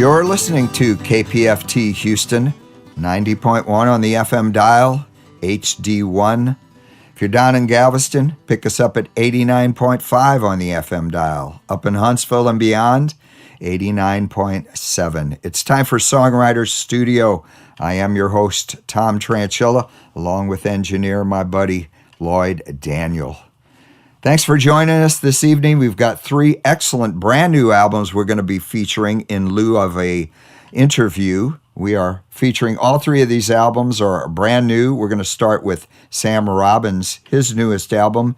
You're listening to KPFT Houston, 90.1 on the FM dial, HD1. If you're down in Galveston, pick us up at 89.5 on the FM dial. Up in Huntsville and beyond, 89.7. It's time for Songwriter Studio. I am your host, Tom Tranchilla, along with engineer, my buddy, Lloyd Daniel. Thanks for joining us this evening. We've got 3 excellent brand new albums we're going to be featuring in lieu of a interview. We are featuring all 3 of these albums are brand new. We're going to start with Sam Robbins, his newest album,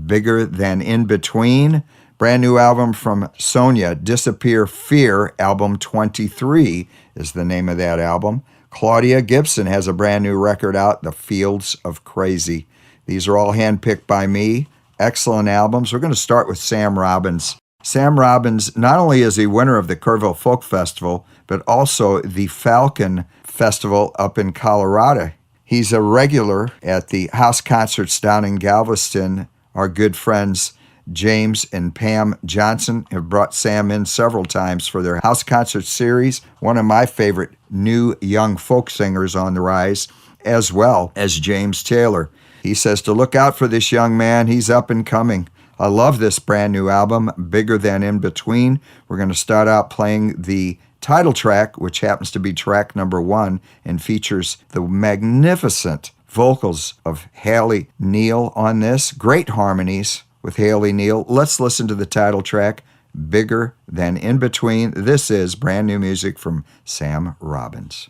Bigger Than In Between. Brand new album from Sonia, Disappear Fear, album 23 is the name of that album. Claudia Gibson has a brand new record out, The Fields of Crazy. These are all handpicked by me. Excellent albums. We're going to start with Sam Robbins. Sam Robbins, not only is he winner of the Kerrville Folk Festival, but also the Falcon Festival up in Colorado. He's a regular at the house concerts down in Galveston. Our good friends James and Pam Johnson have brought Sam in several times for their house concert series. One of my favorite new young folk singers on the rise, as well as James Taylor. He says to look out for this young man. He's up and coming. I love this brand new album, Bigger Than In Between. We're going to start out playing the title track, which happens to be track number 1 and features the magnificent vocals of Haley Neal on this. Great harmonies with Haley Neal. Let's listen to the title track, Bigger Than In Between. This is brand new music from Sam Robbins.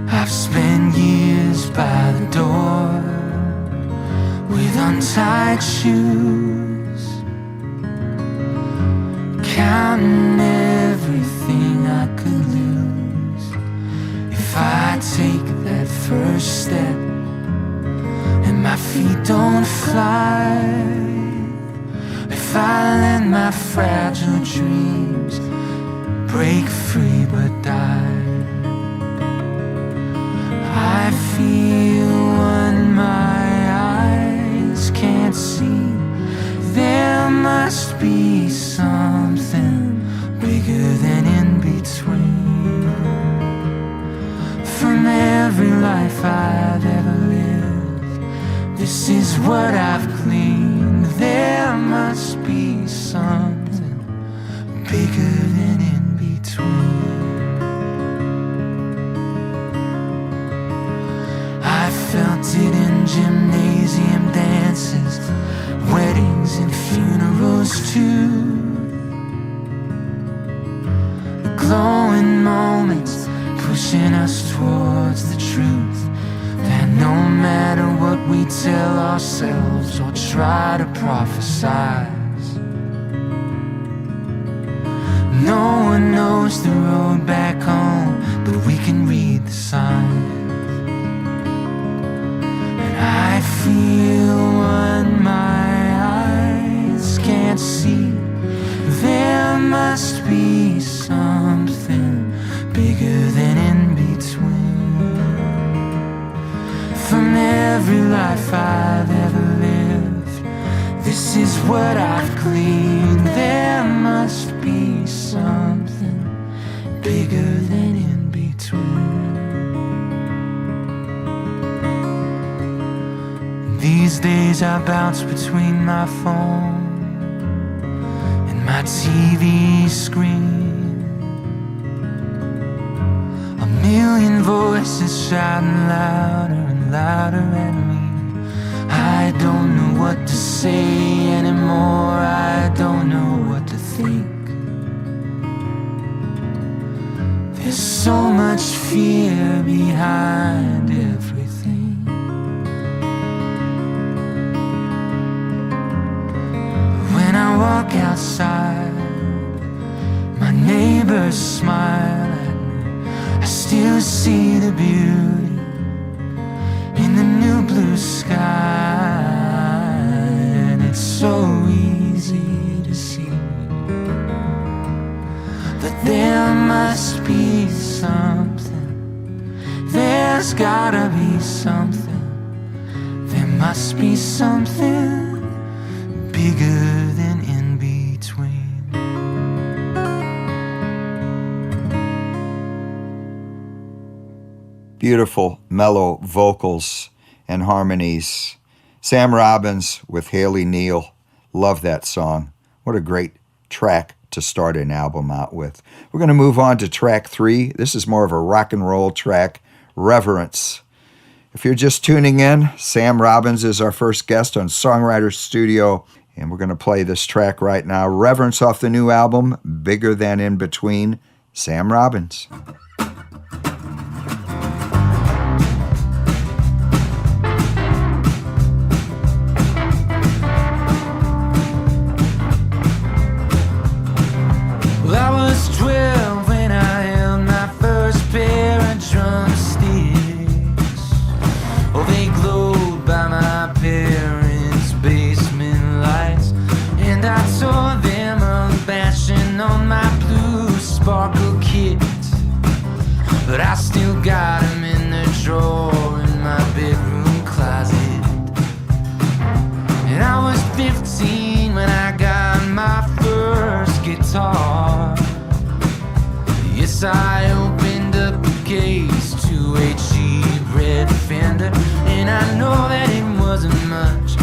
I've spent years by the door with untied shoes, counting everything I could lose if I take that first step and my feet don't fly, if I let my fragile dreams break free but die. I feel what my eyes can't see. There must be something bigger than in between. From every life I've ever lived, this is what I've gleaned. There must be something bigger than in between. Felt it in gymnasium dances, weddings and funerals too. The glowing moments pushing us towards the truth, that no matter what we tell ourselves or try to prophesize, no one knows the road back home, but we can read the signs. I feel what my eyes can't see. There must be something bigger than in between. From every life I've ever lived, this is what I've gleaned. There must be something bigger than in between. These days I bounce between my phone and my TV screen. A million voices shouting louder and louder at me. I don't know what to say anymore. I don't know what to think. There's so much fear behind everything. When I walk outside, my neighbors smile at me. I still see the beauty in the new blue sky, and it's so easy to see that there must be something. There's gotta be something must be something bigger than in between. Beautiful, mellow vocals and harmonies. Sam Robbins with Haley Neal. Love that song. What a great track to start an album out with. We're going to move on to track 3. This is more of a rock and roll track, Reverence. If you're just tuning in, Sam Robbins is our first guest on Songwriter Studio, and we're going to play this track right now, Reverence, off the new album, Bigger Than In Between, Sam Robbins. Well, I was 12 when I held my first pair of drumsticks. Oh, they glowed by my parents' basement lights, and I tore them unbashing on my blue sparkle kit. But I still got them in the drawer in my bedroom closet. And I was 15 when I got my first guitar. Yes, I opened up the case to a cheap red Fender, and I know that it wasn't much,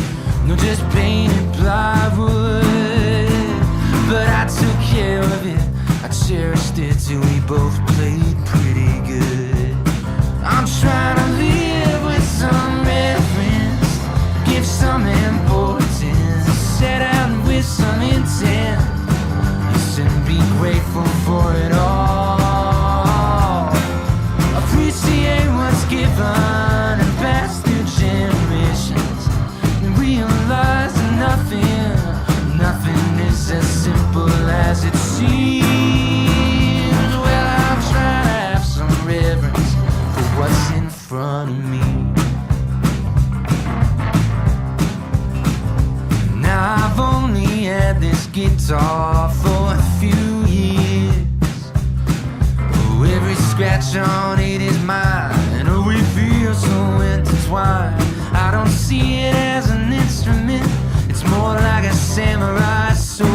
no, just painted plywood. But I took care of it, I cherished it till we both played pretty good. I'm trying to live with some reverence, give some importance, set out with some intent, yes, and be grateful for it all. Appreciate what's given and passed through generations, and realize that nothing is as simple as it seems. Well, I'm trying to have some reverence for what's in front of me. Now I've only had this guitar for a few years. Oh, every scratch on it is mine. Oh, we feel so intertwined. I don't see it as an instrument, it's more like a samurai sword.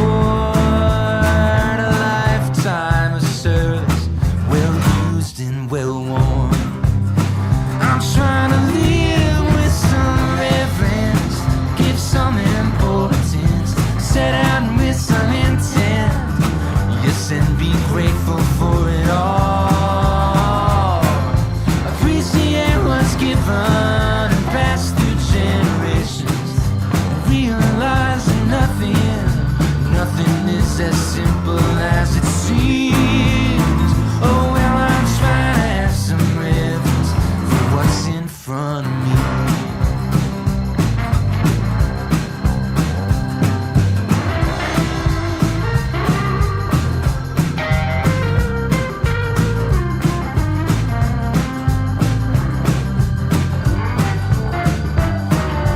A lifetime of service, well used and well worn. I'm trying to live with some reverence, give some importance, set out with some intent, yes, and be grateful for it all. Appreciate what's given and passed through generations, realize that nothing is as simple as it seems. Oh, well, I'm trying to have some reverence for what's in front of me.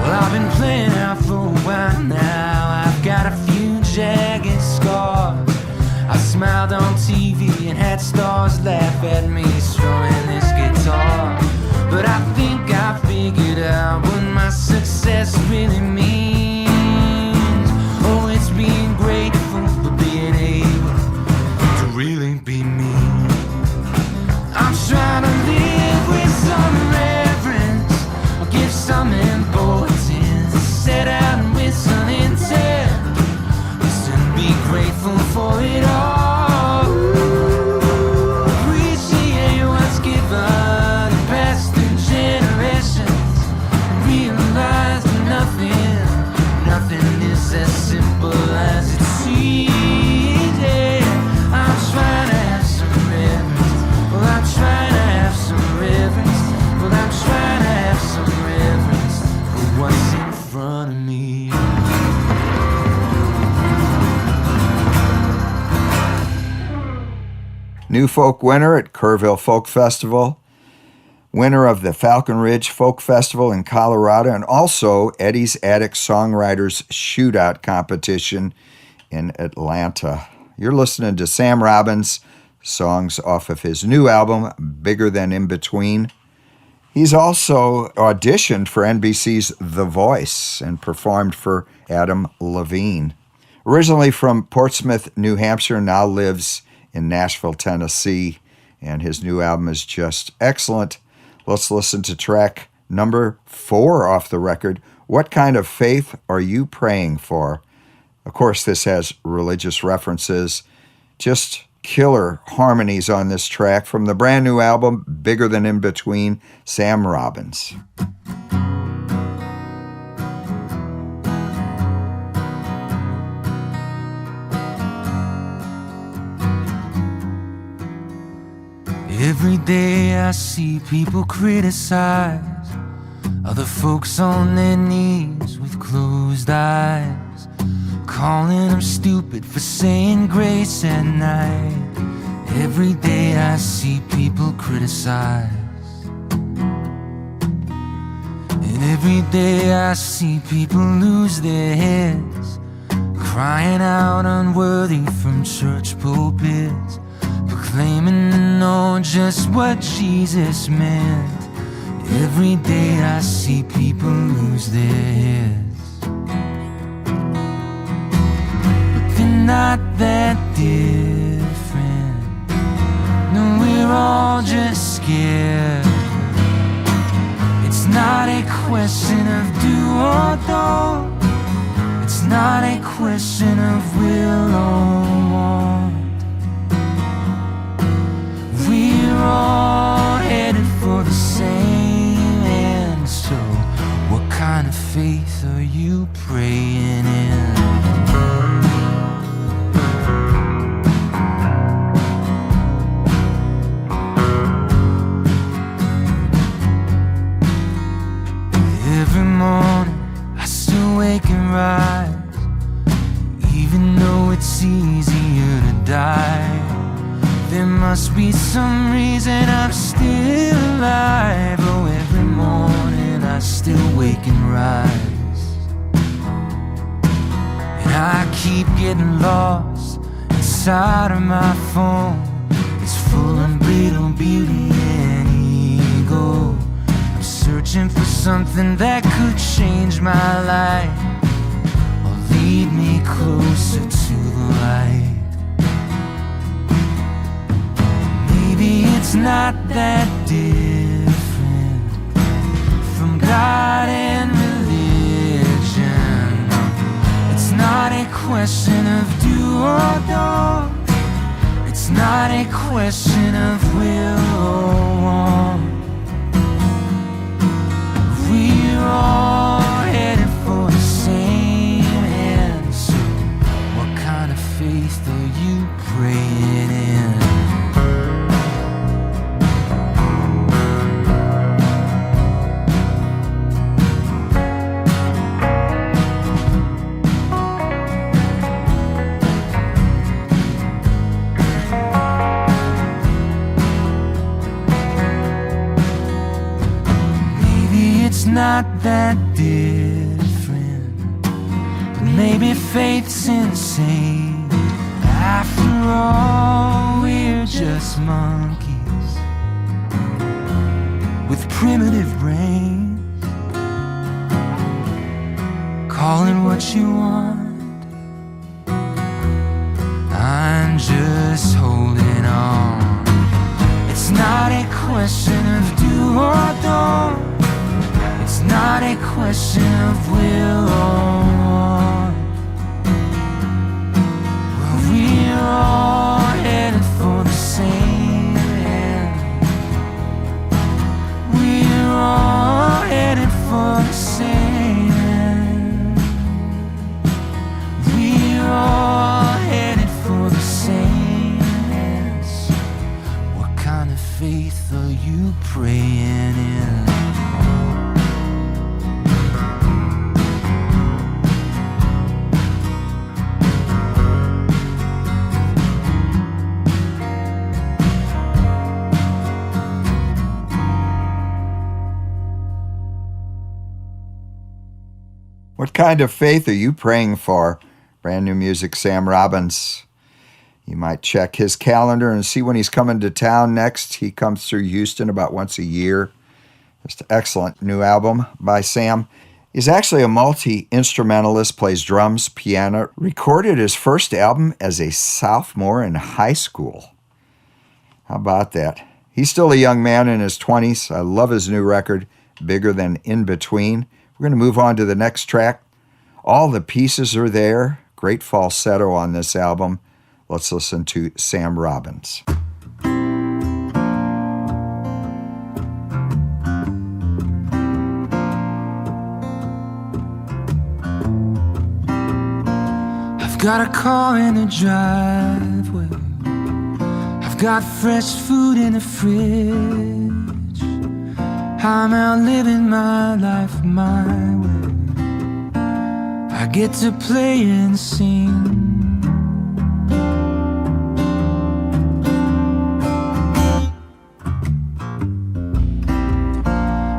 Well, I've been playing out for a while now. I've got a few jagged scars. I smiled on TV and had stars laugh at me strumming this guitar. But I think I figured out what my success really means. Oh, it's being grateful for being able to really be me. I'm trying to live with some reverence, or give some importance, set out with some intent, just to be grateful for it all. Appreciate what's given and passed through generations, realize that nothing is as simple as it seems. Yeah, I'm trying to have some reverence. Well, I'm trying to have some reverence. Well, I'm trying to have some reverence for what's in front of me. New Folk winner at Kerrville Folk Festival, winner of the Falcon Ridge Folk Festival in Colorado, and also Eddie's Attic Songwriters Shootout Competition in Atlanta. You're listening to Sam Robbins, songs off of his new album, Bigger Than In Between. He's also auditioned for NBC's The Voice and performed for Adam Levine. Originally from Portsmouth, New Hampshire, now lives in Nashville, Tennessee, and his new album is just excellent. Let's listen to track number 4 off the record, What Kind of Faith Are You Praying For? Of course, this has religious references, just killer harmonies on this track from the brand new album, Bigger Than In Between, Sam Robbins. Every day I see people criticize other folks on their knees with closed eyes, calling them stupid for saying grace at night. Every day I see people criticize, and every day I see people lose their heads, crying out unworthy from church pulpits, proclaiming to know just what Jesus meant. Every day I see people lose their heads, but they're not that different. No, we're all just scared. It's not a question of do or don't. It's not a question of will or want. We're all headed for the same end. So what kind of faith are you praying in? Every morning I still wake and rise, even though it's easier to die. There must be some reason I'm still alive. Oh, every morning I still wake and rise, and I keep getting lost inside of my phone. It's full of unbridled beauty and ego. I'm searching for something that could change my life or lead me closer to the light. Maybe it's not that different from God and religion. It's not a question of do or don't. It's not a question of will or want. We're all headed for the same end. So what kind of faith are you praying in? Not that different, but maybe faith's insane. After all, we're just monkeys with primitive brains. Call it what you want, I'm just holding on. It's not a question of do or don't. It's not a question of will or want. Well, we're all headed for the same end. We're all headed for the same end. We're all headed for the same end. So what kind of faith are you praying in? What kind of faith are you praying for? Brand new music, Sam Robbins. You might check his calendar and see when he's coming to town next. He comes through Houston about once a year. Just an excellent new album by Sam. He's actually a multi-instrumentalist, plays drums, piano, recorded his first album as a sophomore in high school. How about that? He's still a young man in his 20s. I love his new record, Bigger Than In Between. We're going to move on to the next track. All the Pieces Are There. Great falsetto on this album. Let's listen to Sam Robbins. Got a car in the driveway. I've got fresh food in the fridge. I'm out living my life my way. I get to play and sing.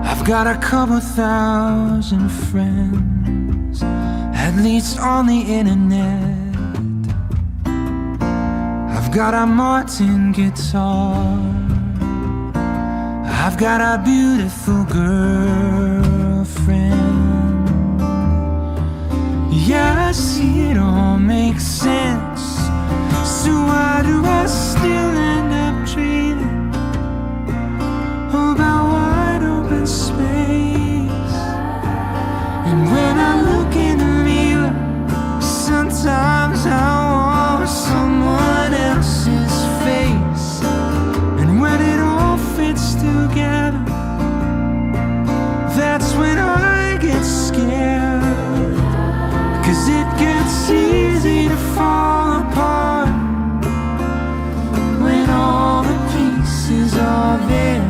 I've got a couple thousand friends, at least on the internet. I've got a Martin guitar. I've got a beautiful girlfriend. Yeah, I see it all makes sense. So why do I still end up dreaming about wide open space? And when I look in the mirror, sometimes I want someone else's face. And when it all fits together, that's when I get scared. 'Cause it gets easy to fall apart when all the pieces are there.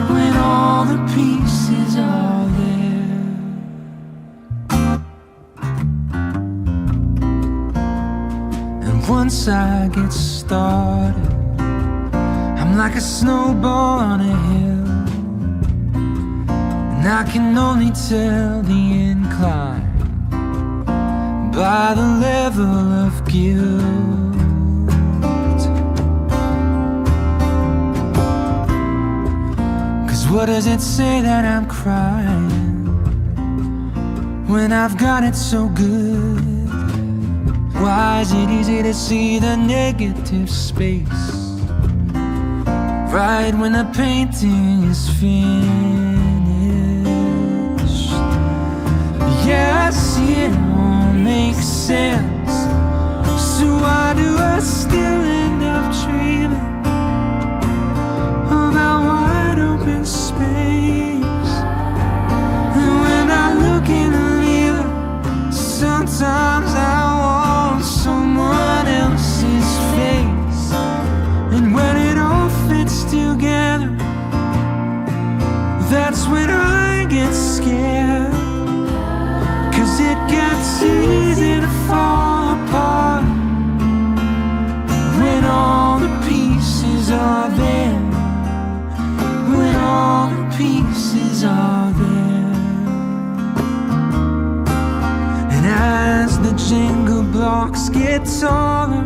When all the pieces are there. And once I get started, I'm like a snowball on a hill, and I can only tell the incline by the level of guilt. What does it say that I'm crying when I've got it so good? Why is it easy to see the negative space right when the painting is finished? Yeah, I see it all makes sense. So why do I still end up dreaming about wide open space? And when I look in the mirror, sometimes I want someone else's face. And when it all fits together, that's when I get scared. 'Cause it gets easy to fall apart when all the pieces are there. When all the pieces are there. And as the jingle blocks get taller,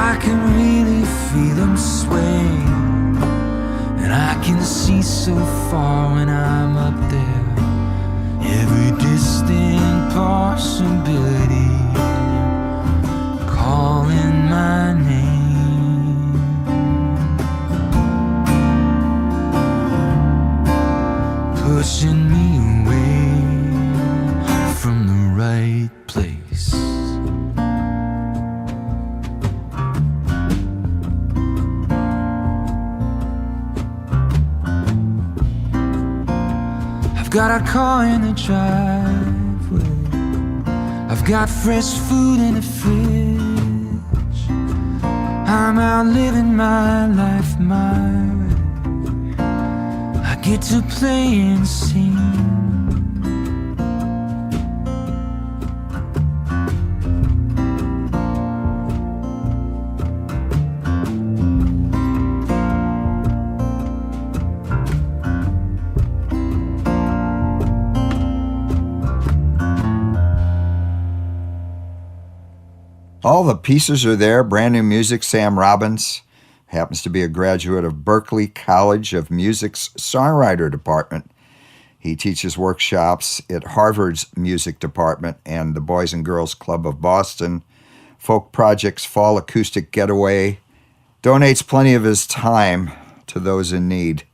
I can really feel them sway. And I can see so far when I'm up there, every distant possibility calling my name. Pushing me away from the right place. I've got a car in the driveway. I've got fresh food in the fridge. I'm out living my life my way. I get to play and sing. All the Pieces Are There, brand new music, Sam Robbins. happens to be a graduate of Berklee College of Music's Songwriter Department. He teaches workshops at Harvard's Music Department and the Boys and Girls Club of Boston, Folk Project's Fall Acoustic Getaway, donates plenty of his time to those in need.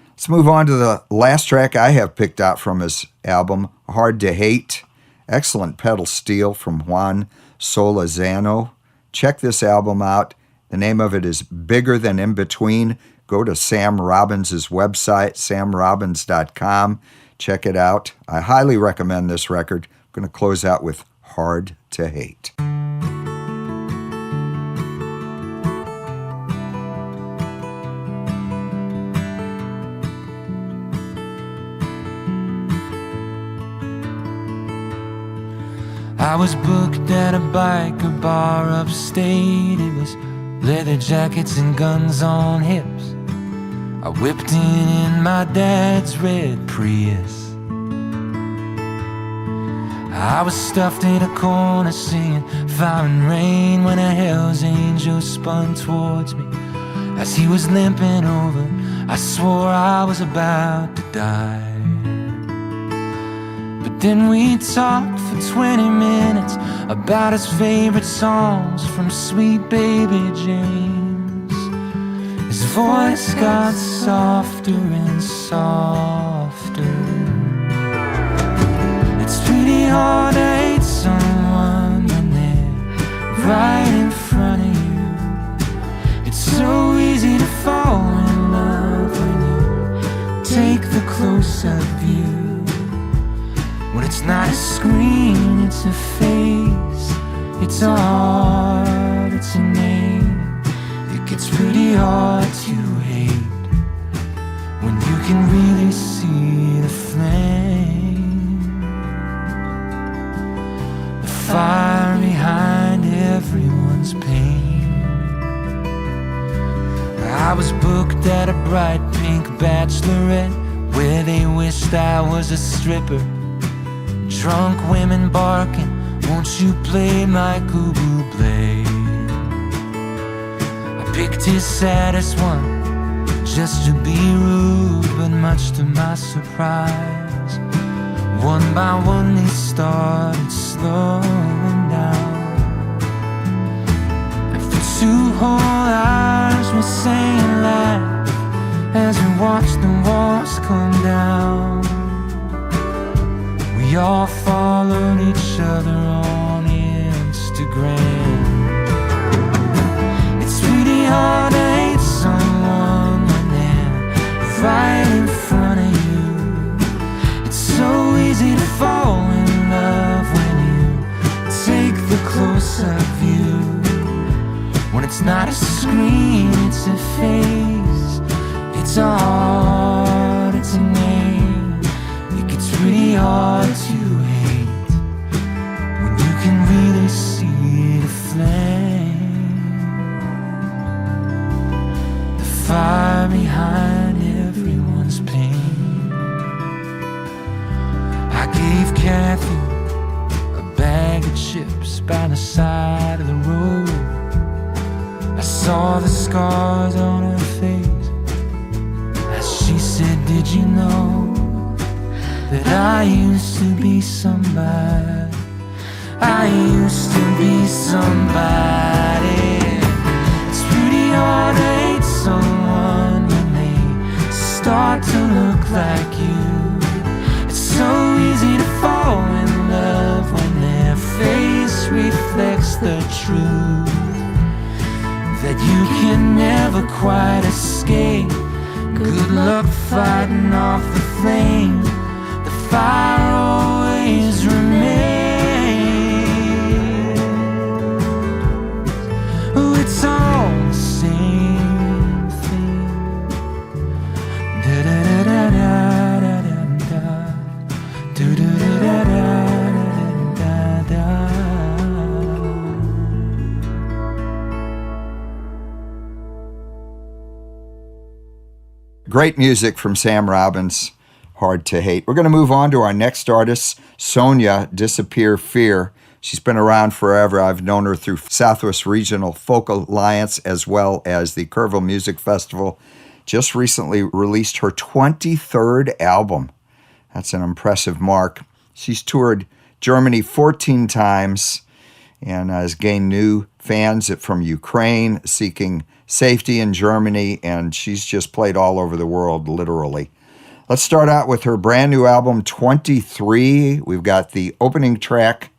Let's move on to the last track I have picked out from his album, Hard to Hate. Excellent pedal steel from Juan Solazano. Check this album out. The name of it is Bigger Than In Between. Go to Sam Robbins' website, samrobbins.com. Check it out. I highly recommend this record. I'm going to close out with Hard to Hate. I was booked at a biker bar upstate. It was leather jackets and guns on hips. I whipped in my dad's red Prius. I was stuffed in a corner singing Fire and Rain when a Hell's Angel spun towards me. As he was limping over, I swore I was about to die. But then we talked for 20 minutes about his favorite songs from Sweet Baby James. His voice got softer and softer. It's pretty hard to hate someone when they're right in front of you. It's so easy to fall in love when you take the close-up view. When it's not a screen, it's a face, it's a heart, it's a name. It gets pretty hard to hate when you can really see the flame, the fire behind everyone's pain. I was booked at a bright pink bachelorette where they wished I was a stripper. Drunk women barking, won't you play Michael Bublé? I picked his saddest one, just to be rude, but much to my surprise, one by one they started slowing down. And for 2 whole hours we sang and laughed as we watched the walls come down. We all followed each other on Instagram. It's really hard to hate someone when they're right in front of you. It's so easy to fall in love when you take the close-up view. When it's not a screen, it's a face, it's a heart, it's a name. It's pretty hard to hate when you can really see the flame, the fire behind everyone's pain. I gave Kathy a bag of chips by the side of the road. I saw the scars on her face as she said, did you know that I used to be somebody? I used to be somebody. It's pretty hard to hate someone when they start to look like you. It's so easy to fall in love when their face reflects the truth that you can never quite escape. Good luck fighting off the flame. Fire always remains. Oh, it's all the same thing. Da da da da da da da da da da da da. Great music from Sam Robbins. Hard to Hate. We're going to move on to our next artist, Sonia Disappear Fear. She's been around forever. I've known her through Southwest Regional Folk Alliance as well as the Kerrville Music Festival. Just recently released her 23rd album. That's an impressive mark. She's toured Germany 14 times and has gained new fans from Ukraine seeking safety in Germany, and she's just played all over the world, literally. Let's start out with her brand new album, 23. We've got the opening track,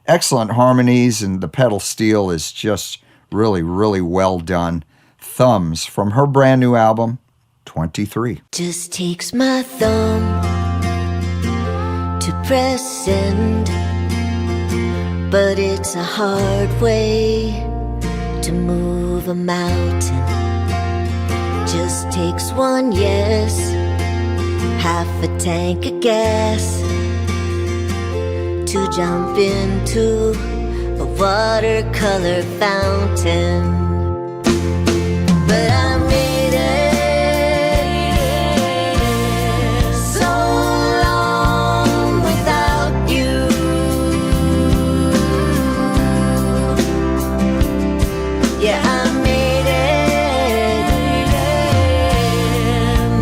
excellent harmonies, and the pedal steel is just really, really well done. Thumbs from her brand new album, 23. Just takes my thumb to press send, but it's a hard way to move a mountain. Just takes one yes, half a tank of gas to jump into a watercolor fountain. But I made it so long without you. Yeah, I made it.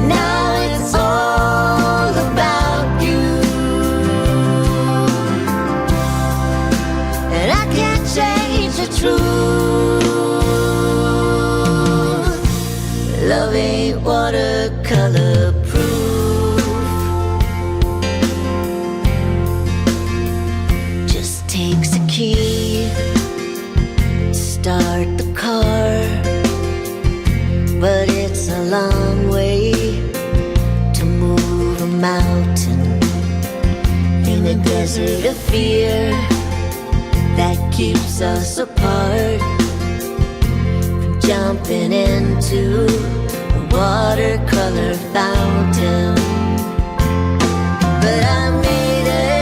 Now it's all about you. And I can't change the truth. Love ain't watercolor proof. Just takes a key to start the car, but it's a long way to move a mountain in a desert of fear that keeps us apart from jumping into a watercolor fountain. But I made it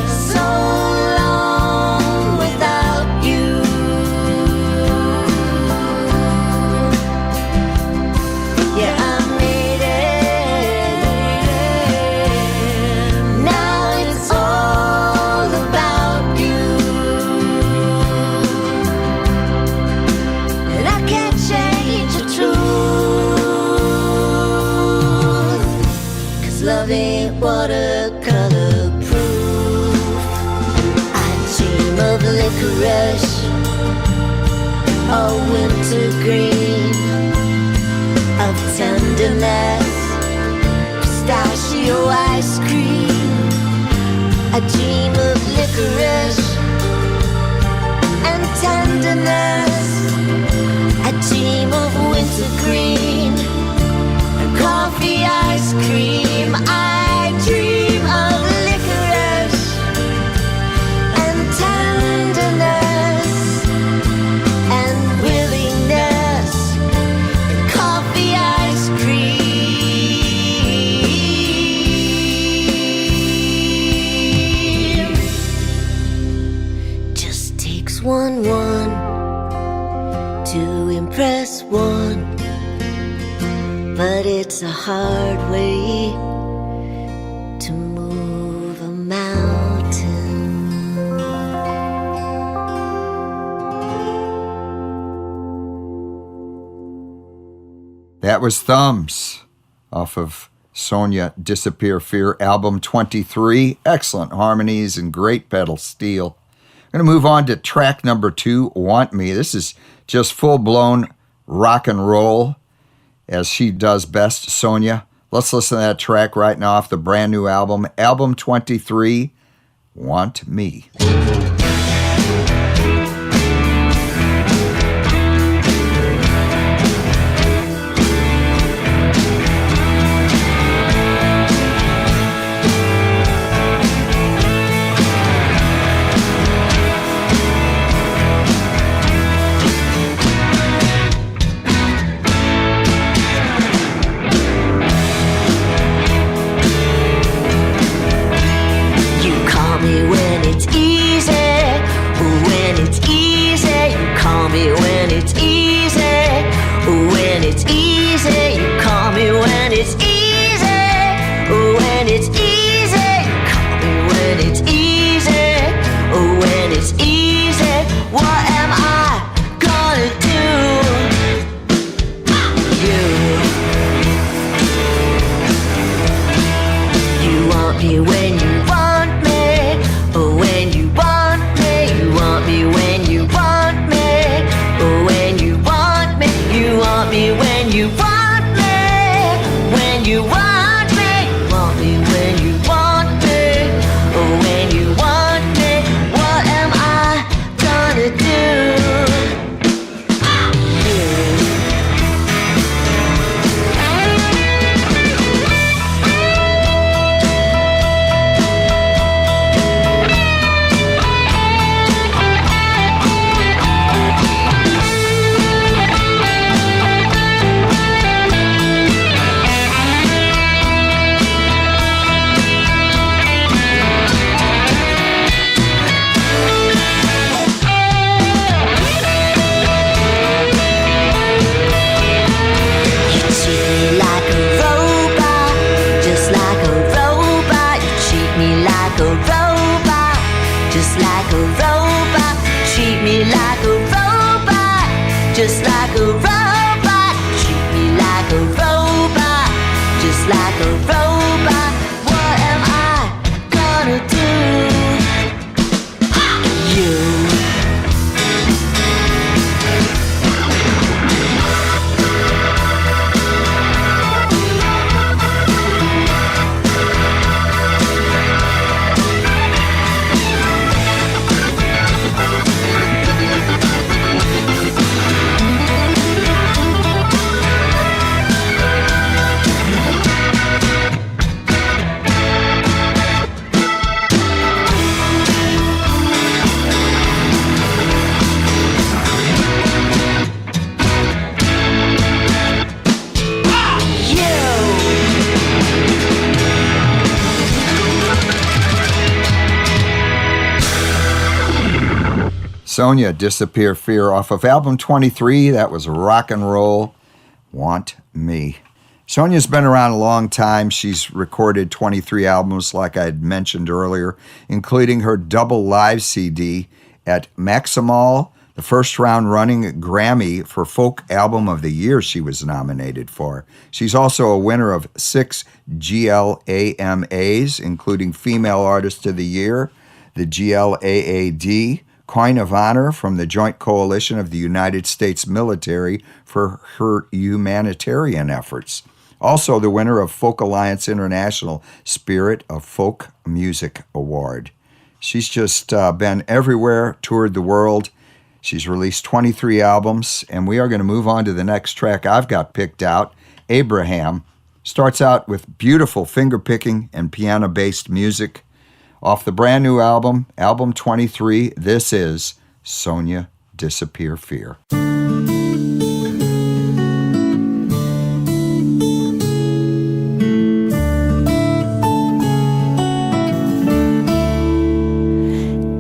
so long without you. Yeah, I made it. Now it's all about you. And I can't change the truth, 'cause love ain't watercolor proof. I dream of licorice or wintergreen, of tenderness, pistachio ice cream. I dream of licorice and tenderness. I dream of wintergreen and coffee ice cream. I dream of licorice and tenderness and willingness and coffee ice cream. Just takes one to impress one, but it's a hard way to move a mountain. That was Thumbs off of Sonia Disappear Fear album 23. Excellent harmonies and great pedal steel. I'm going to move on to track number 2, Want Me. This is just full-blown rock and roll, as she does best, Sonia. Let's listen to that track right now off the brand new album, album 23, Want Me. When it's just like a robot. Treat me like a robot, just like a robot. Treat me like a robot, just like a robot. What am I gonna do? You. Sonia, Disappear Fear, off of album 23. That was Rock and Roll, Want Me. Sonia's been around a long time. She's recorded 23 albums, like I had mentioned earlier, including her double live CD at Maximal, the first round running Grammy for Folk Album of the Year she was nominated for. She's also a winner of 6 GLAMAs, including Female Artist of the Year, the GLAAD, Coin of Honor from the Joint Coalition of the United States Military for her humanitarian efforts. Also the winner of Folk Alliance International Spirit of Folk Music Award. She's just been everywhere, toured the world. She's released 23 albums, and we are going to move on to the next track I've got picked out. Abraham starts out with beautiful finger-picking and piano-based music. Off the brand new album, album 23, this is Sonia, Disappear Fear.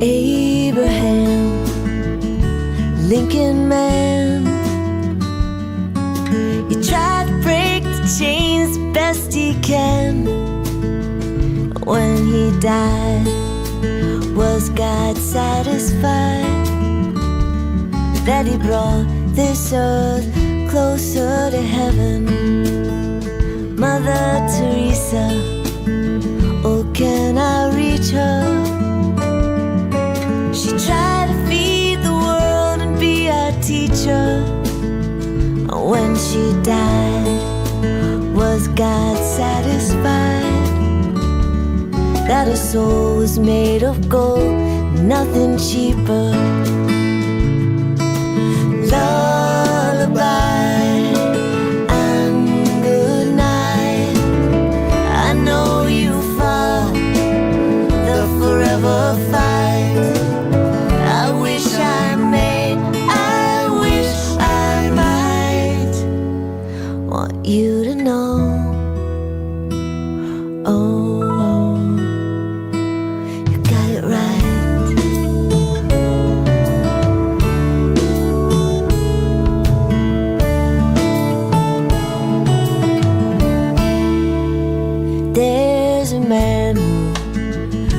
Abraham Lincoln Man, he tried to break the chains the best he can. When he died, was God satisfied that he brought this earth closer to heaven? Mother Teresa, oh, can I reach her? She tried to feed the world and be our teacher. When she died, was God satisfied that her soul was made of gold, nothing cheaper? Lullaby and good night. I know you fought the forever fight. I wish I might want you to know. Oh,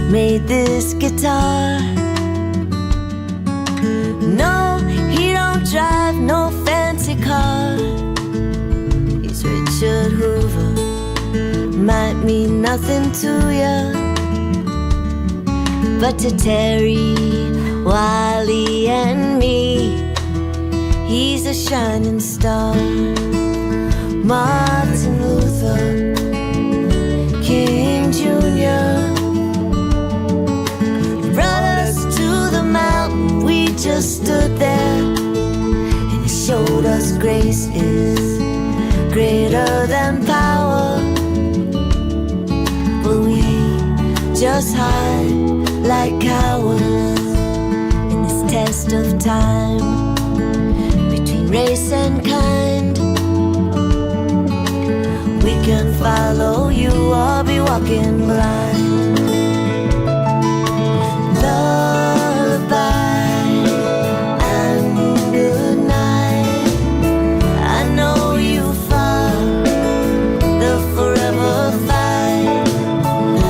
made this guitar. No, he don't drive no fancy car. He's Richard Hoover, might mean nothing to ya, but to Terry, Wiley and me, he's a shining star. Martin Luther King Jr. We just stood there, and he showed us grace is greater than power. But we just hide like cowards in this test of time between race and kind. We can follow you or be walking blind. Lullaby and good night. I know you fought the forever fight.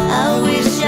I wish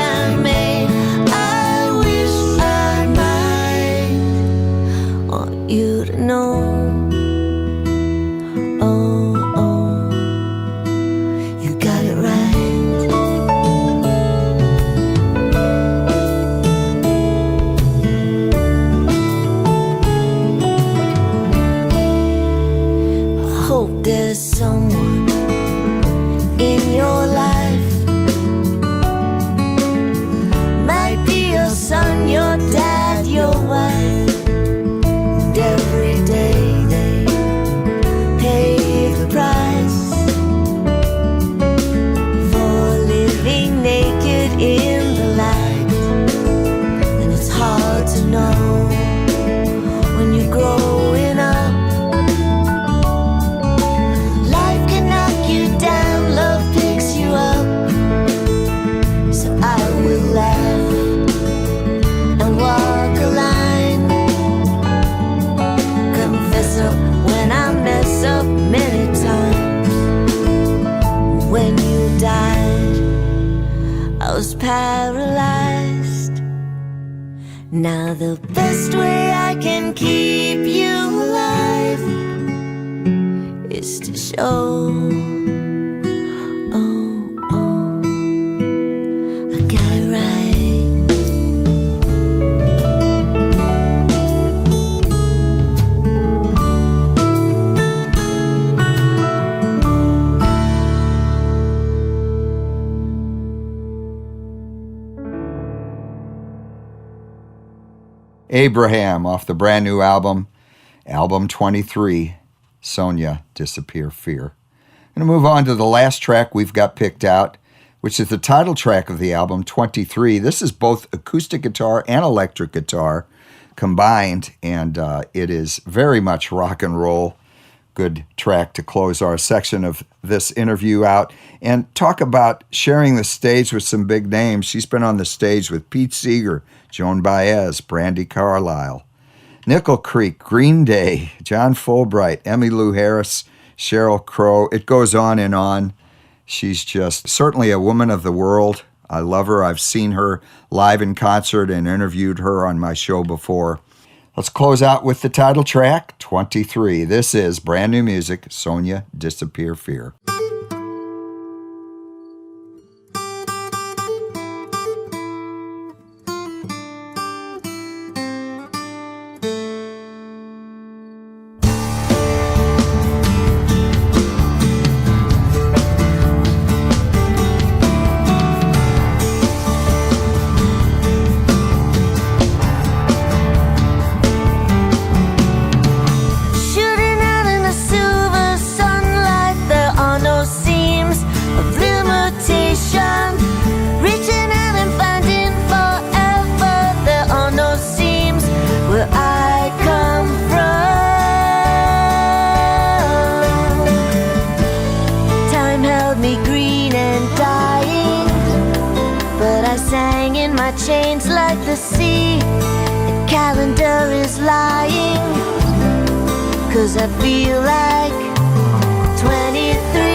Now the best way I can keep you alive is to show. I got it right. Abraham off the brand new album 23, Sonia, Disappear Fear. I'm going to move on to the last track we've got picked out, which is the title track of the album, 23. This is both acoustic guitar and electric guitar combined, and it is very much rock and roll. Good track to close our section of this interview out and talk about sharing the stage with some big names. She's been on the stage with Pete Seeger, Joan Baez, Brandi Carlile, Nickel Creek, Green Day, John Fulbright, Emmylou Harris, Sheryl Crow. It goes on and on. She's just certainly a woman of the world. I love her. I've seen her live in concert and interviewed her on my show before. Let's close out with the title track, 23. This is brand new music, Sonia, Disappear Fear. Chains like the sea, the calendar is lying, 'cause I feel like 23.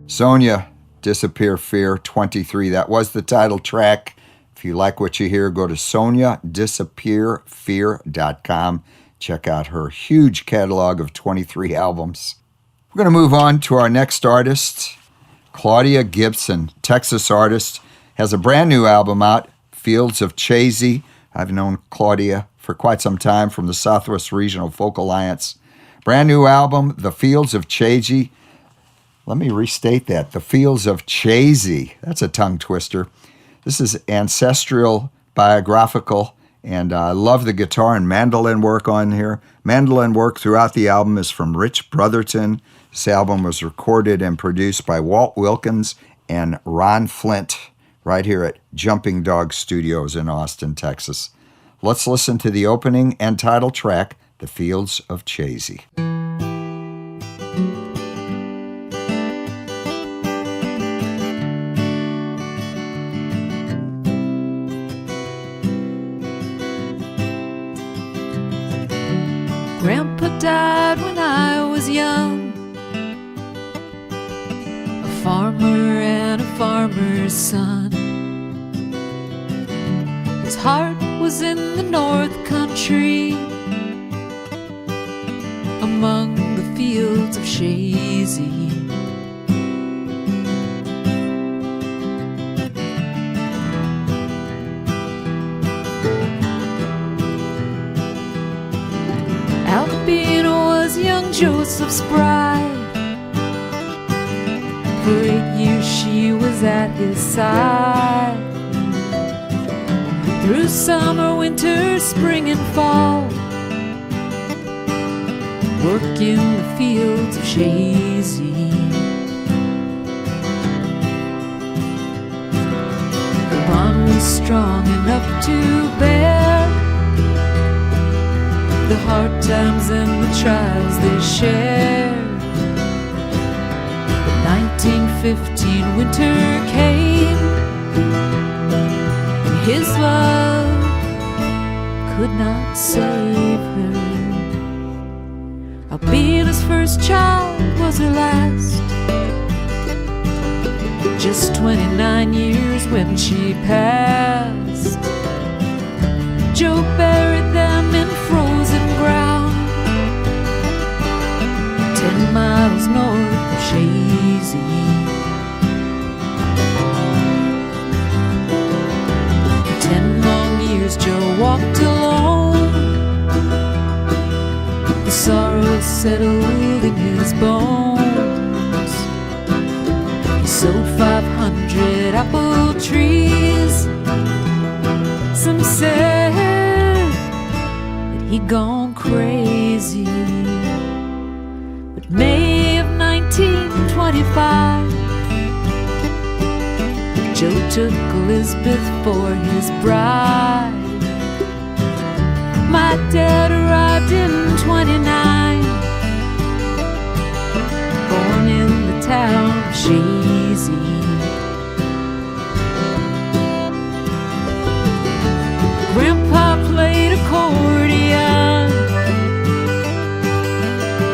Sonia, Disappear Fear 23. That was the title track. If you like what you hear, go to SoniaDisappearFear.com. Check out her huge catalog of 23 albums. We're going to move on to our next artist, Claudia Gibson, Texas artist, has a brand new album out, Fields of Chazy. I've known Claudia for quite some time from the Southwest Regional Folk Alliance. Brand new album, The Fields of Chazy. Let me restate that. The Fields of Chazy. That's a tongue twister. This is ancestral, biographical, and I love the guitar and mandolin work on here. Mandolin work throughout the album is from Rich Brotherton. This album was recorded and produced by Walt Wilkins and Ron Flint right here at Jumping Dog Studios in Austin, Texas. Let's listen to the opening and title track, The Fields of Chazy. Grandpa died when I was young, a farmer and a farmer's son. His heart was in the North Country, among the fields of Chazy. Albina was young Joseph's bride. For 8 years she was at his side. Through summer, winter, spring and fall, working the fields of Chazy. The bond was strong enough to bear the hard times and the trials they shared. But 1915 winter came, and his love could not save her. Albina's first child was her last, just 29 years when she passed. Joe buried them in frozen ground, 10 miles north of Chazy. 10 long years Joe walked alone, the sorrow settled in his bones. He sowed 500 apple trees. Some said that he'd gone crazy. But May of 1925, Joe took Elizabeth for his bride. My dad arrived in 29, born in the town of Chazy. Grandpa played accordion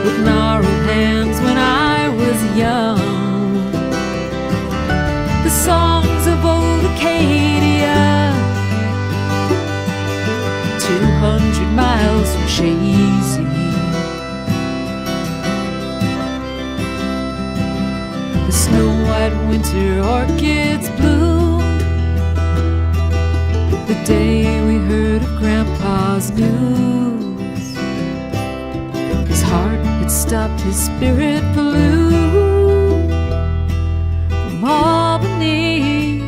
with gnarled hands when I was young. The songs of old Acadia, 200 miles from Chazy. The snow-white winter orchids bloom the day we heard of Grandpa's news. His heart had stopped, his spirit flew from Albany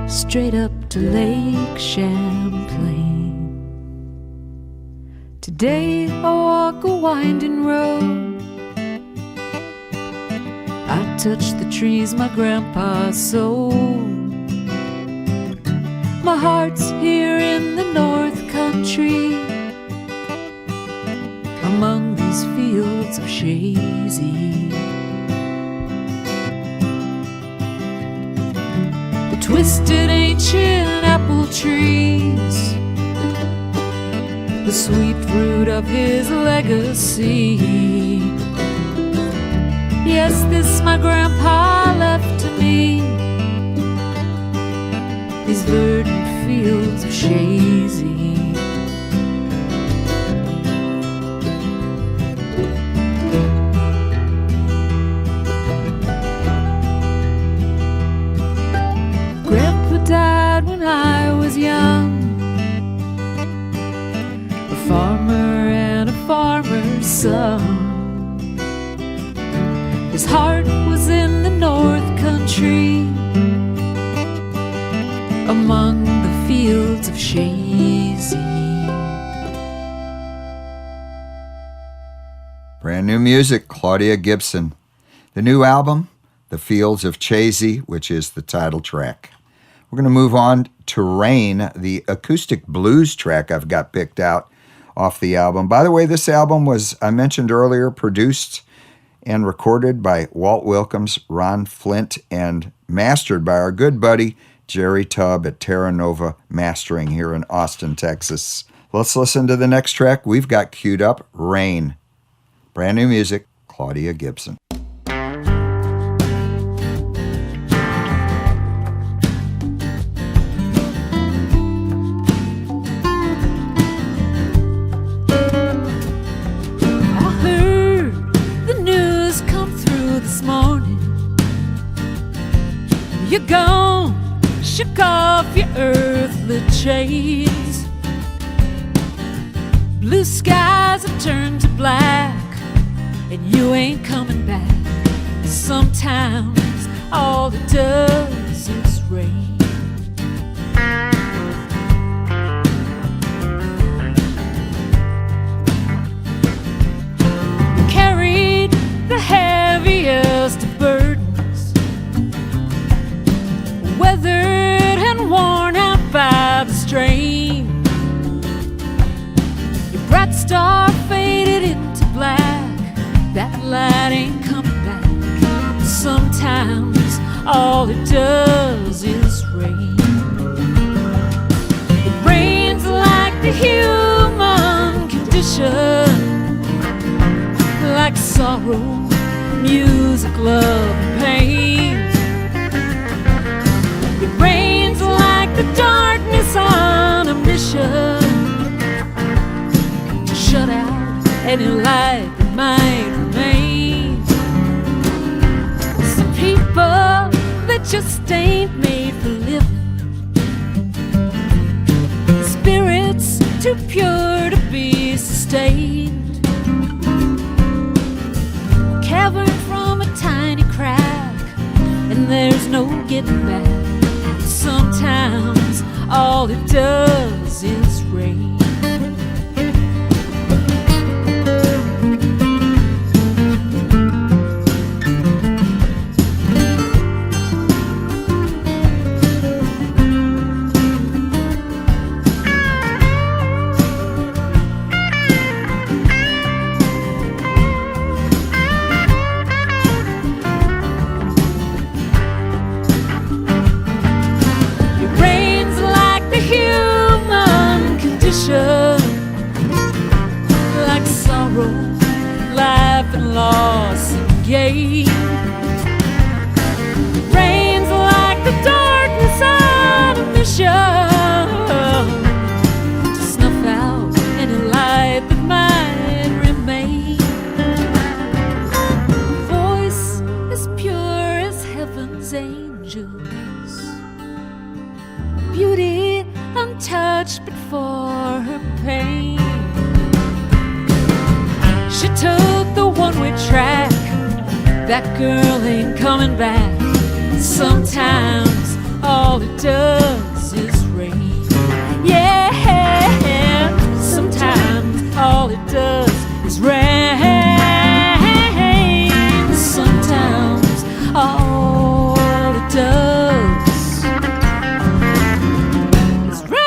straight up to Lake Champlain. Today I walk a winding road, I touch the trees my grandpa sowed. My heart's here in the North Country, among these fields of Chazy. The twisted ancient apple trees, the sweet fruit of his legacy. Yes, this my grandpa me these verdant fields of Shazy. Grandpa died when I was young, a farmer and a farmer's son. His heart was in the North Country, among the fields of Shazy. Brand new music, Claudia Gibson. The new album, The Fields of Shazy, which is the title track. We're going to move on to Rain, the acoustic blues track I've got picked out off the album. By the way, this album was, I mentioned earlier, produced and recorded by Walt Wilkins, Ron Flint, and mastered by our good buddy Jerry Tubb at Terra Nova Mastering here in Austin, Texas. Let's listen to the next track we've got queued up, Rain. Brand new music, Claudia Gibson. You're gone, shook off your earthly chains. Blue skies have turned to black, and you ain't coming back. Sometimes all it does is rain. You carried the heaviest of burdens, weathered and worn out by the strain. Your bright star faded into black, that light ain't coming back. Sometimes all it does is rain. It rains like the human condition, like sorrow, music, love, and pain. It rains like the darkness on a mission to shut out any light that might remain. Some people that just ain't made for living, the spirit's too pure to be sustained. Cavern from a tiny crack, and there's no getting back. Sometimes all it does is rain. Like sorrow, life and loss and gain. Rains like the darkness on a mission to snuff out any light that might remain. Voice as pure as heaven's angels, beauty untouched but for her pain. She took the one-way track, that girl ain't coming back. Sometimes all it does is rain. Yeah, sometimes all it does is rain. Sometimes all it does is rain.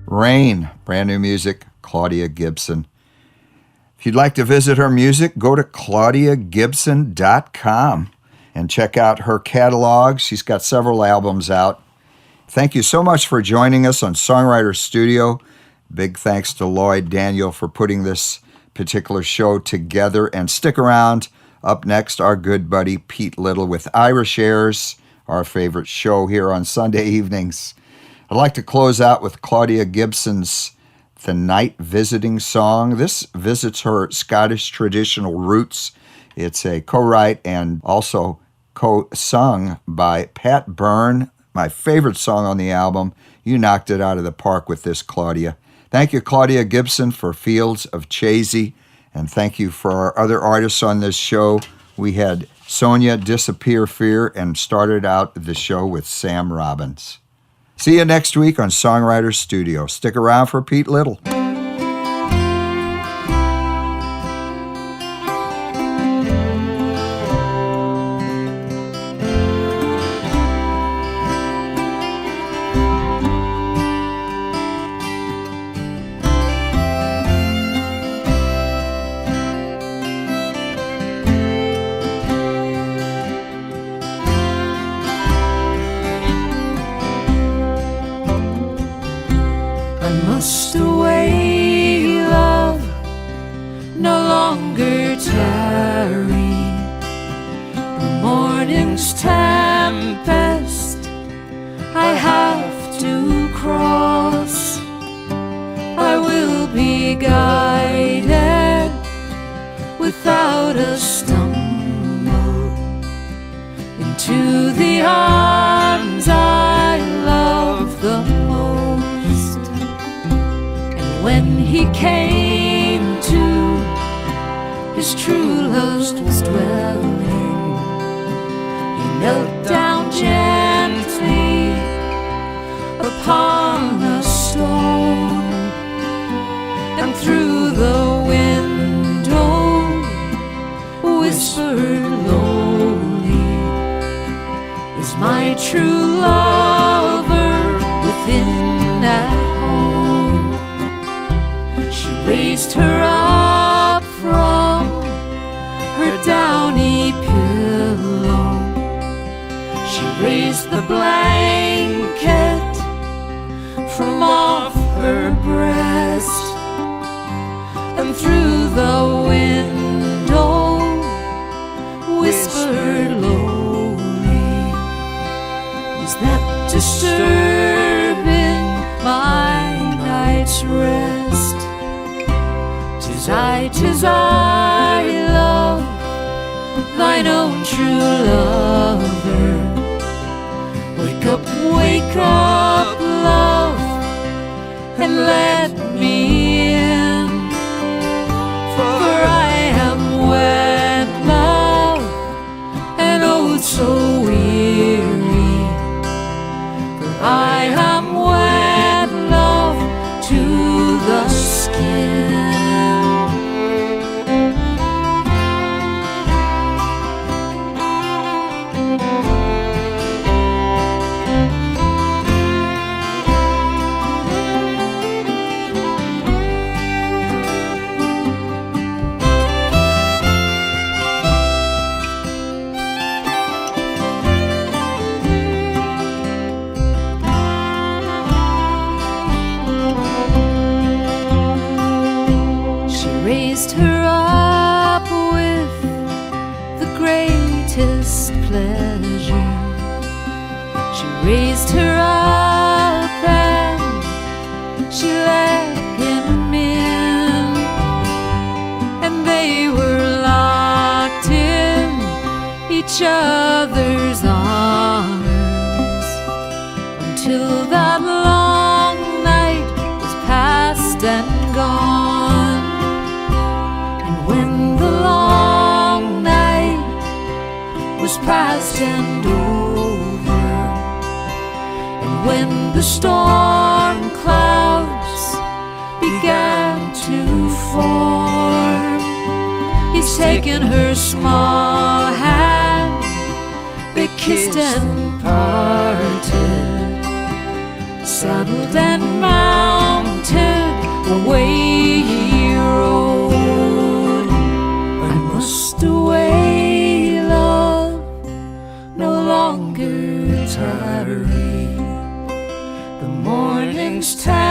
Rain, brand new music, Claudia Gibson. If you'd like to visit her music, go to claudiagibson.com and check out her catalog. She's got several albums out. Thank you so much for joining us on Songwriter Studio. Big thanks to Lloyd Daniel for putting this particular show together. And stick around. Up next, our good buddy Pete Little with Irish Airs, our favorite show here on Sunday evenings. I'd like to close out with Claudia Gibson's The Night Visiting song. This visits her Scottish traditional roots. It's a co-write and also co-sung by Pat Byrne. My favorite song on the album. You knocked it out of the park with this, Claudia. Thank you, Claudia Gibson, for Fields of Chazy. And thank you for our other artists on this show. We had Sonia Disappear Fear and started out the show with Sam Robbins. See you next week on Songwriter Studio. Stick around for Pete Little. Must away, love, no longer tarry. The morning's tempest I have to cross. I will be guided without a stumble into the arms I love the most. When he came to his true love's dwelling, he knelt down gently upon a stone, and through the window whispered lowly, is my true lover within that home? Raised her up from her downy pillow. She raised the blanket from off her breast, and through the window whispered lowly, is that disturbing my night's rest? 'Tis I, love, thine own true lover. Wake up, love, and let me in. For I am wet, love, and oh so weary. For I am wet, love, to the skin. Raised her up with the greatest pleasure. She raised her up and she let him in, and they were locked in each other's arms until that long night was past and gone. When the long night was past and over, and when the storm clouds began to form, he's taken her small hand, they kissed and parted, saddled and mounted, away he rode. I must away, love, strange time.